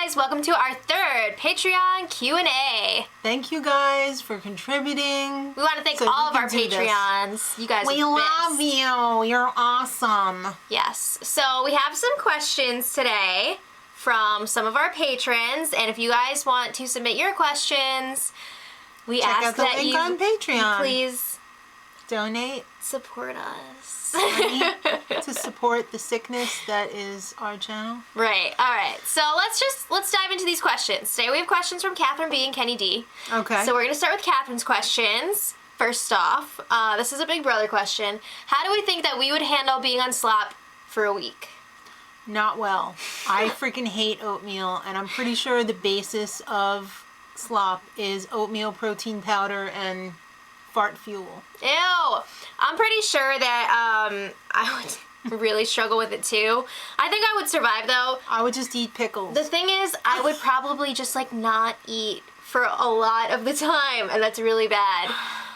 guys, welcome to our third Patreon Q&A. Thank you guys for contributing. We want to thank all of our Patreons. You guys We love you. You're awesome. Yes. So we have some questions today from some of our patrons, and if you guys want to submit your questions, we Check ask out the that link you on Patreon. please donate support us. money to support the sickness that is our channel. Right. All right. So let's dive into these questions. Today we have questions from Catherine B and Kenny D. Okay. So we're going to start with Catherine's questions. First off, this is a Big Brother question. How do we think that we would handle being on slop for a week? Not well. I freaking hate oatmeal, and I'm pretty sure the basis of slop is oatmeal protein powder and fart fuel. Ew. I'm pretty sure that I would really struggle with it too. I think I would survive though. I would just eat pickles. The thing is, I would probably just like not eat for a lot of the time, and that's really bad.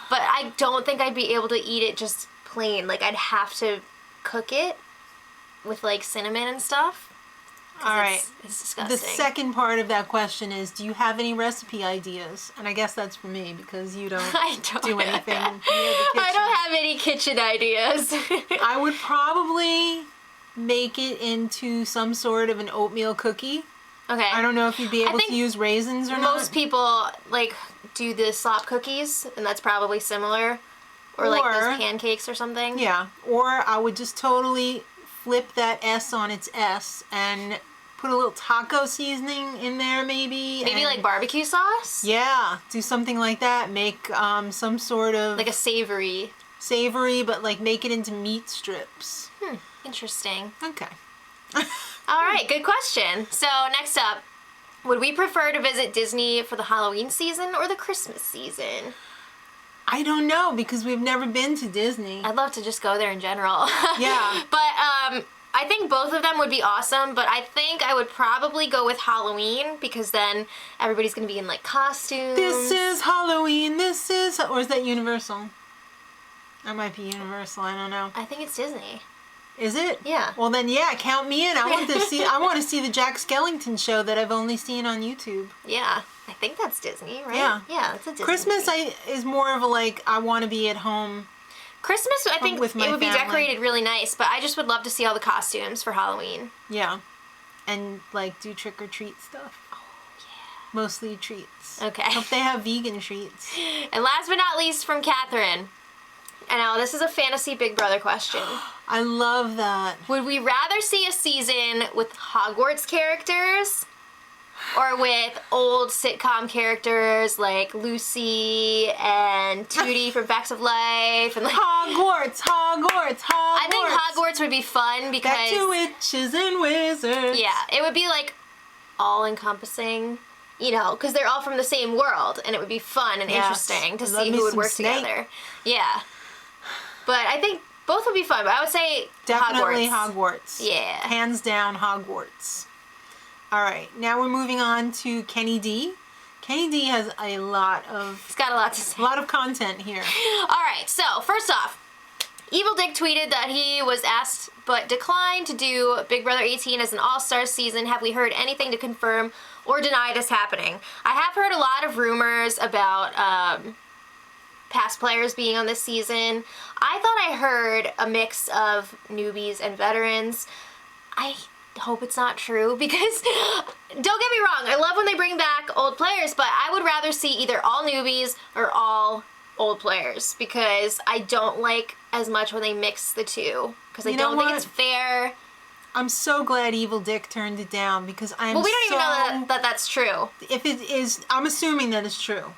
But I don't think I'd be able to eat it just plain. Like I'd have to cook it with like cinnamon and stuff. All right. It's disgusting. The second part of that question is, do you have any recipe ideas? And I guess that's for me because you don't, do anything near the kitchen. I don't have any kitchen ideas. I would probably make it into some sort of an oatmeal cookie. Okay. I don't know if you'd be able to use raisins or not. Most people like do the slop cookies, and that's probably similar. Or like those pancakes or something. Yeah. Or I would just totally flip that S on its S and put a little taco seasoning in there maybe. Maybe like barbecue sauce? Yeah, do something like that. Make some sort of... like a savory. Savory, but like make it into meat strips. Interesting. Okay. All right, good question. So next up, would we prefer to visit Disney for the Halloween season or the Christmas season? I don't know because we've never been to Disney. I'd love to just go there in general. Yeah. But I think both of them would be awesome, but I think I would probably go with Halloween because then everybody's going to be in like costumes. This is Halloween, this is... Or is that Universal? That might be Universal, I don't know. I think it's Disney. Is it? Yeah. Well then, yeah, count me in. I want to see the Jack Skellington show that I've only seen on YouTube. Yeah. I think that's Disney, right? Yeah. Yeah, it's a Disney Christmas movie. is more of a like, I want to be at home. Christmas, I think with my it would be family. decorated really nice, but I just would love to see all the costumes for Halloween. Yeah. And like do trick or treat stuff. Oh, yeah. Mostly treats. Okay. Hope they have vegan treats. And last but not least from Catherine. And now this is a fantasy Big Brother question. I love that. Would we rather see a season with Hogwarts characters or with old sitcom characters like Lucy and Tootie from Facts of Life and like Hogwarts. I think Hogwarts would be fun because back to witches and wizards. yeah, it would be like all encompassing, you know, because they're all from the same world, and it would be fun and interesting to see who would work together. Yeah, but I think both would be fun. But I would say Definitely Hogwarts. Yeah, hands down Hogwarts. All right, now we're moving on to Kenny D. Kenny D has a lot of... He's got a lot to say. A lot of content here. All right, so first off, Evil Dick tweeted that he was asked but declined to do Big Brother 18 as an all-star season. Have we heard anything to confirm or deny this happening? I have heard a lot of rumors about past players being on this season. I thought I heard a mix of newbies and veterans. I hope it's not true because don't get me wrong, I love when they bring back old players, but I would rather see either all newbies or all old players because I don't like as much when they mix the two because I don't think it's fair. I'm so glad Evil Dick turned it down because we don't even know that that's true. If it is, I'm assuming that it's true.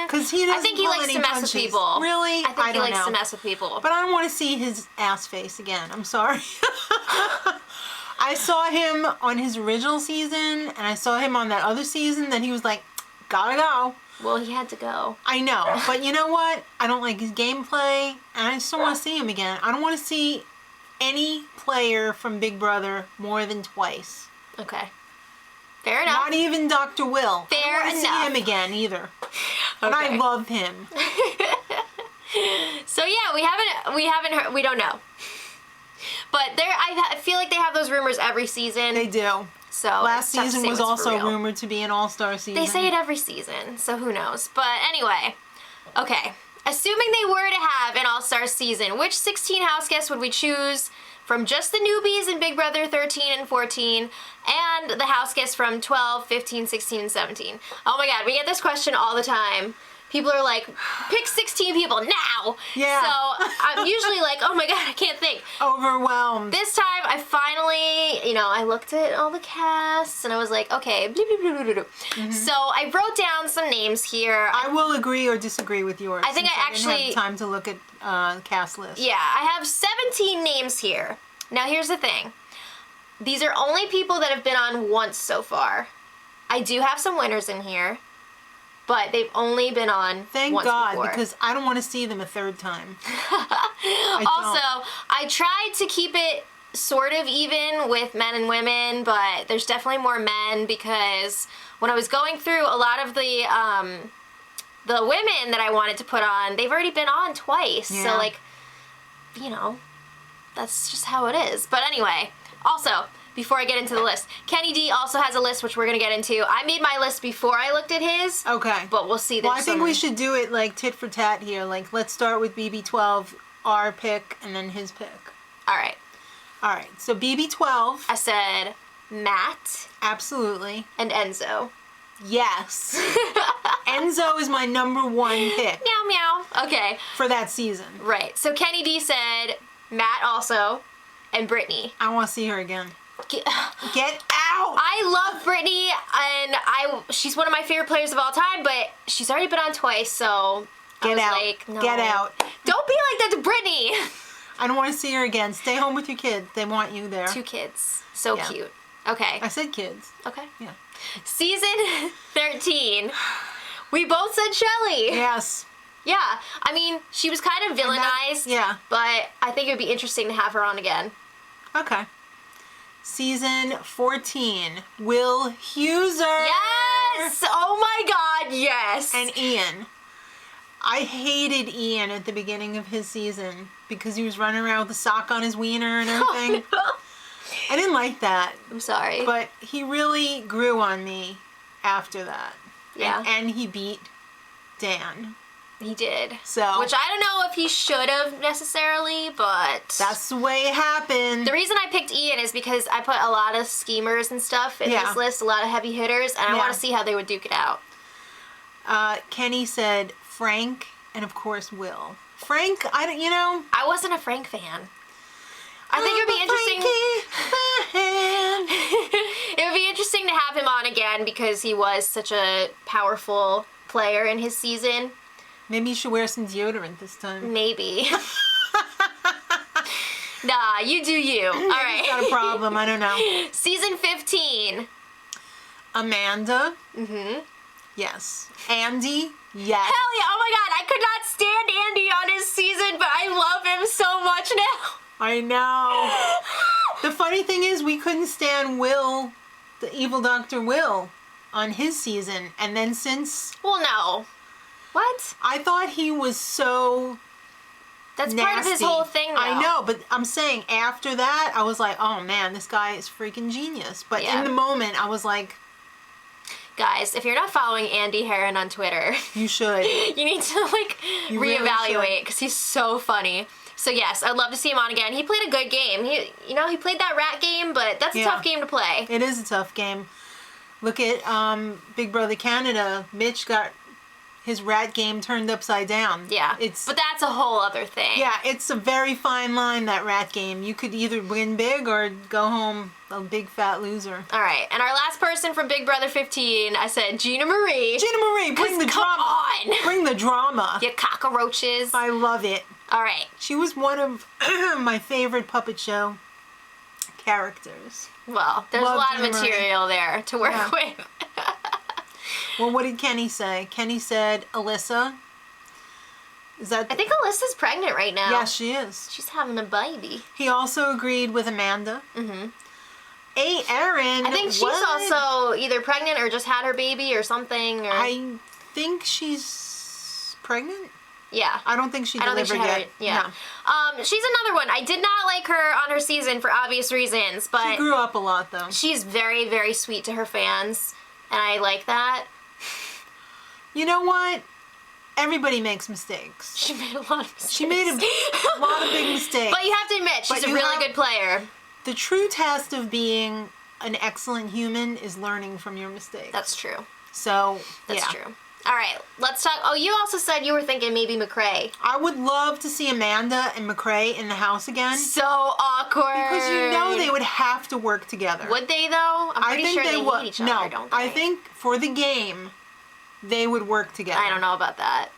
Because he doesn't I think he likes to mess with people. Really? I think he likes to mess with people. But I don't want to see his ass face again. I'm sorry. I saw him on his original season, and I saw him on that other season, then he was like, gotta go. Well, he had to go. I know, but you know what? I don't like his gameplay, and I just don't want to see him again. I don't want to see any player from Big Brother more than twice. Okay. Fair enough. Not even Dr. Will. Fair I don't want to see him again either. And I love him. So yeah, we haven't heard, we don't know. But I feel like they have those rumors every season. They do. So Last it's tough to season say was what's for also real. rumored to be an all-star season. They say it every season, so who knows. But anyway, okay. Assuming they were to have an all-star season, which 16 house guests would we choose from just the newbies in Big Brother 13 and 14 and the house guests from 12, 15, 16, and 17? Oh my god, we get this question all the time. People are like, pick 16 people now! Yeah. So I'm usually like, oh my god, I can't think. Overwhelmed. This time, I finally, I looked at all the casts, and I was like, okay, bleep, bleep, bleep, bleep, bleep. So I wrote down some names here. I will agree or disagree with yours. I think since I didn't actually- have time to look at cast list. Yeah, I have 17 names here. Now, here's the thing. These are only people that have been on once so far. I do have some winners in here, but they've only been on Thank once God, before. because I don't want to see them a third time. I tried to keep it sort of even with men and women, but there's definitely more men because when I was going through a lot of the women that I wanted to put on, they've already been on twice. Yeah. So like, that's just how it is. But anyway, also, before I get into the list, Kenny D also has a list which we're going to get into. I made my list before I looked at his. Okay. But we'll see. Well, I think we should do it like tit for tat here. Like, let's start with BB12, our pick, and then his pick. All right. All right. So BB12. I said Matt Absolutely. and Enzo. Yes. Enzo is my #1 pick Meow meow. Okay. for that season. Right. So Kenny D said Matt also and Brittany. I want to see her again. Get out! I love Brittany, and she's one of my favorite players of all time, but she's already been on twice, so I Get was out. like, no. Get out. Don't be like that to Brittany. I don't want to see her again. Stay home with your kids. They want you there. 2 kids. So Yeah. cute. Okay. I said kids. Okay. Yeah. Season 13. We both said Shelly. Yes. Yeah. I mean, she was kind of villainized. Yeah. But I think it would be interesting to have her on again. Okay. Season 14. Will Huser. Yes! Oh my god, yes! And Ian. I hated Ian at the beginning of his season because he was running around with a sock on his wiener and everything. I didn't like that. I'm sorry. But he really grew on me after that. Yeah. And he beat Dan. He did. So. Which I don't know if he should have necessarily, but That's the way it happened. the reason I picked Ian is because I put a lot of schemers and stuff in Yeah. this list, a lot of heavy hitters, and I Yeah. want to see how they would duke it out. Kenny said Frank and of course Will. Frank, I wasn't a Frank fan. I think it would be interesting. It would be interesting to have him on again because he was such a powerful player in his season. Maybe you should wear some deodorant this time. Maybe. Nah, you do you. All right. Got a problem, I don't know. Season 15. Amanda. Mm-hmm. Yes. Andy. Yes. Hell yeah. Oh my god, I could not stand Andy on his season, but I love him so much now. I know. The funny thing is we couldn't stand Will, the evil Dr. Will, on his season. And then since Well, no. What? I thought he was so That's nasty. part of his whole thing, though. I know, but I'm saying after that, I was like, oh man, this guy is freaking genius. But Yeah. in the moment, I was like, Guys, if you're not following Andy Herron on Twitter, you should. you need to, You really reevaluate should. because he's so funny. So yes, I'd love to see him on again. He played a good game. He played that rat game, but that's a Yeah. tough game to play. It is a tough game. Look at Big Brother Canada. Mitch got his rat game turned upside down. Yeah. But that's a whole other thing. Yeah, it's a very fine line, that rat game. You could either win big or go home a big fat loser. All right, and our last person from Big Brother 15, I said Gina Marie. Gina Marie, bring the Come drama. on. Bring the drama. You cockroaches. I love it. All right. She was one of my favorite puppet show characters. Well, there's Love a lot Gina of Marie. material there to work Yeah. with. Well, what did Kenny say? Kenny said Alyssa. Is that? I think Alyssa's pregnant right now. Yeah, she is. She's having a baby. He also agreed with Amanda. Mm-hmm. Hey, Erin. I think she's what? also either pregnant or just had her baby or something. Or I think she's pregnant. Yeah. I don't think she I don't delivered think she had yet. it. Yeah. She's another one. I did not like her on her season for obvious reasons, but She grew up a lot, though. she's very, very sweet to her fans, and I like that. You know what? Everybody makes mistakes. She made a lot of mistakes. She made a lot of big mistakes. But you have to admit, she's But a you really have- good player. The true test of being an excellent human is learning from your mistakes. That's true. So, That's yeah. true. All right, let's talk. Oh, you also said you were thinking maybe McCrae. I would love to see Amanda and McCrae in the house again. So awkward. Because you know they would have to work together. Would they though? I'm pretty sure they hate each other, No, don't they? I think for the game, they would work together. I don't know about that.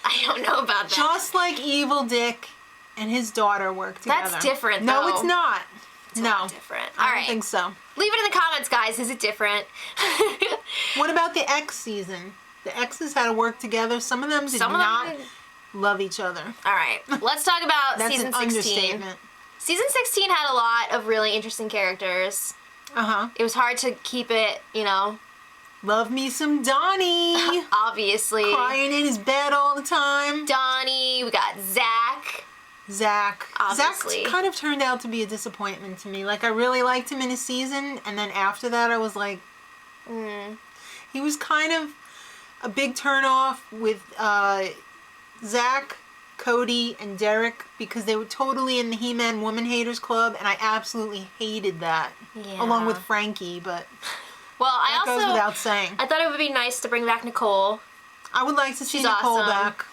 I don't know about that. Just like Evil Dick and his daughter work together. That's different, No, though. it's not. It's a no, lot different. All I don't right. think so. Leave it in the comments, guys. Is it different? What about the X season? The X's had to work together. Some of them did not love each other. All right. Let's talk about That's season an 16. understatement. Season 16 had a lot of really interesting characters. Uh-huh. It was hard to keep it, you know, Love me some Donnie. obviously. Crying in his bed all the time. Donnie, we got Zach. Zach. Obviously. Zach kind of turned out to be a disappointment to me. Like, I really liked him in his season, and then after that I was like, He was kind of a big turnoff with Zach, Cody, and Derek because they were totally in the He-Man Woman Haters Club, and I absolutely hated that. Yeah. Along with Frankie, but Well, that I also goes without saying. I thought it would be nice to bring back Nicole. I would like to see She's Nicole awesome. back.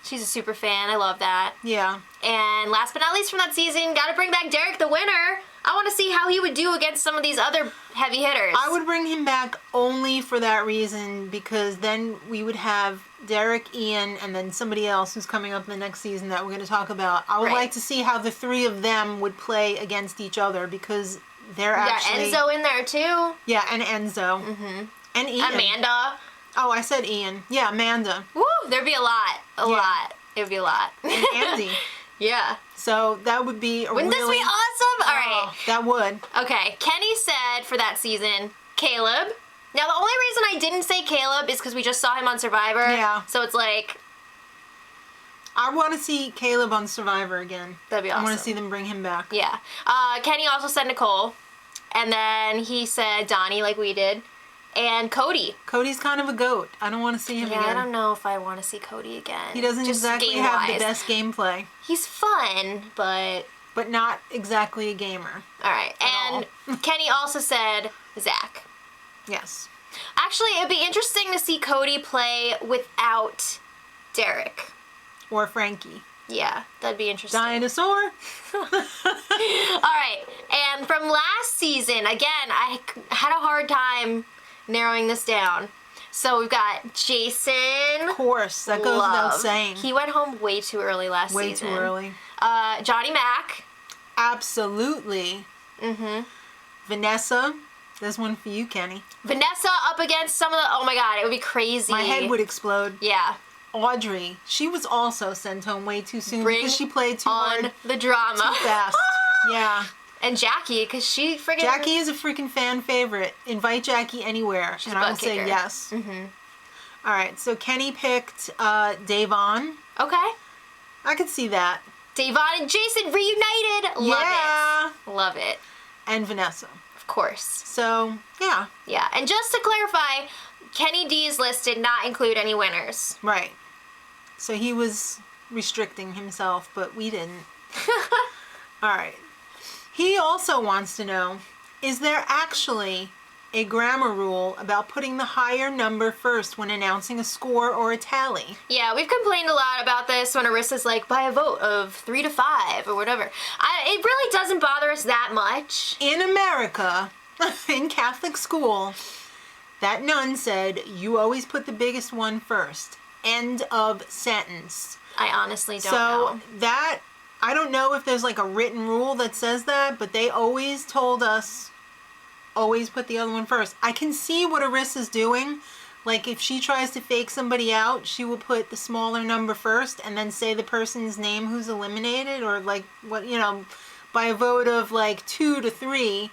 She's a super fan. I love that. Yeah. And last but not least from that season, got to bring back Derek the winner. I want to see how he would do against some of these other heavy hitters. I would bring him back only for that reason, because then we would have Derek, Ian, and then somebody else who's coming up in the next season that we're going to talk about. I would Right. like to see how the three of them would play against each other, because they're We got actually... Enzo in there too. Yeah, and Enzo. Mm-hmm. And Ian. Amanda. Oh, I said Ian. Yeah, Amanda. Woo! There'd be a lot. A lot. It would be a lot. And Andy. Yeah. So that would be a Wouldn't really... this be awesome? All right. Oh, that would. Okay. Kenny said for that season, Caleb. Now, the only reason I didn't say Caleb is because we just saw him on Survivor. Yeah. So it's like, I want to see Caleb on Survivor again. that'd be I awesome. want to see them bring him back. Yeah. Kenny also said Nicole. And then he said Donnie, like we did. And Cody. Cody's kind of a goat. I don't want to see him Yeah, again. I don't know if I want to see Cody again. He doesn't Just exactly have the game-wise. best gameplay, He's fun, but not exactly a gamer. all right. And Kenny also said Zach. Yes. Actually, it'd be interesting to see Cody play without Derek. Or Frankie. Yeah, that'd be interesting. Dinosaur? All right. And from last season, again, I had a hard time narrowing this down. So we've got Jason. Of course. That goes without Love. saying. He went home way too early last Way season. too early. Johnny Mac. Absolutely. Mm-hmm. Vanessa. There's one for you, Kenny. Vanessa up against some of the... Oh my god, it would be crazy. My head would explode. Yeah. Audrey. She was also sent home way too soon Bring because she played too on hard, the drama. too fast. Yeah. And Jackie, because she friggin' Jackie is a freaking fan favorite. Invite Jackie anywhere, She's and a I will butt say kicker. yes. Mm-hmm. All right, so Kenny picked Davon. Okay. I could see that. Davon and Jason reunited. Love Yeah. it. Love it. And Vanessa. Of course. So, yeah, Yeah. And just to clarify, Kenny D's list did not include any winners. right. So he was restricting himself, but we didn't. All right. He also wants to know, is there actually a grammar rule about putting the higher number first when announcing a score or a tally? Yeah, we've complained a lot about this when Arissa's like, by a vote of 3 to 5 or whatever. It really doesn't bother us that much. In America, in Catholic school, that nun said, you always put the biggest one first. End of sentence. I honestly don't So know. that, I don't know if there's like a written rule that says that, but they always told us, always put the other one first. I can see what Arissa's doing. Like if she tries to fake somebody out, she will put the smaller number first and then say the person's name who's eliminated, or like what, you know, by a vote of like 2 to 3,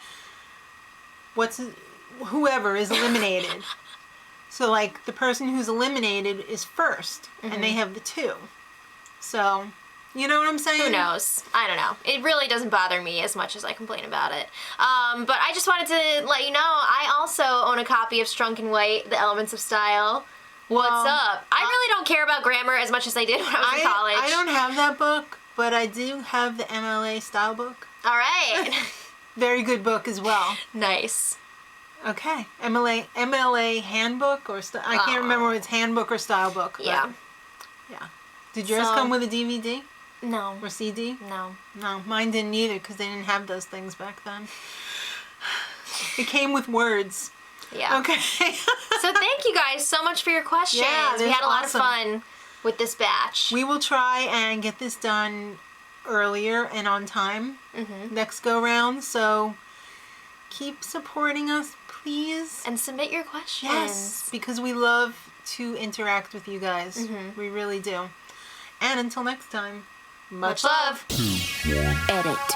whoever is eliminated. So like the person who's eliminated is first, and they have the 2. So, you know what I'm saying? Who knows? I don't know. It really doesn't bother me as much as I complain about it. But I just wanted to let you know, I also own a copy of Strunk and White, The Elements of Style. What's up? I really don't care about grammar as much as I did when I was in college. I don't have that book, but I do have the MLA style book. All right. Very good book as well. Nice. Okay. MLA handbook or I can't remember if it's handbook or style book. Yeah. Yeah. Did yours come with a DVD? No. Or CD? No. No, mine didn't either because they didn't have those things back then. It came with words. Yeah. Okay. So thank you guys so much for your questions. Yeah, we had a lot awesome. of fun with this batch. We will try and get this done earlier and on time next go round. So keep supporting us, please. And submit your questions. Yes, because we love to interact with you guys. We really do. And until next time, much love. Edit.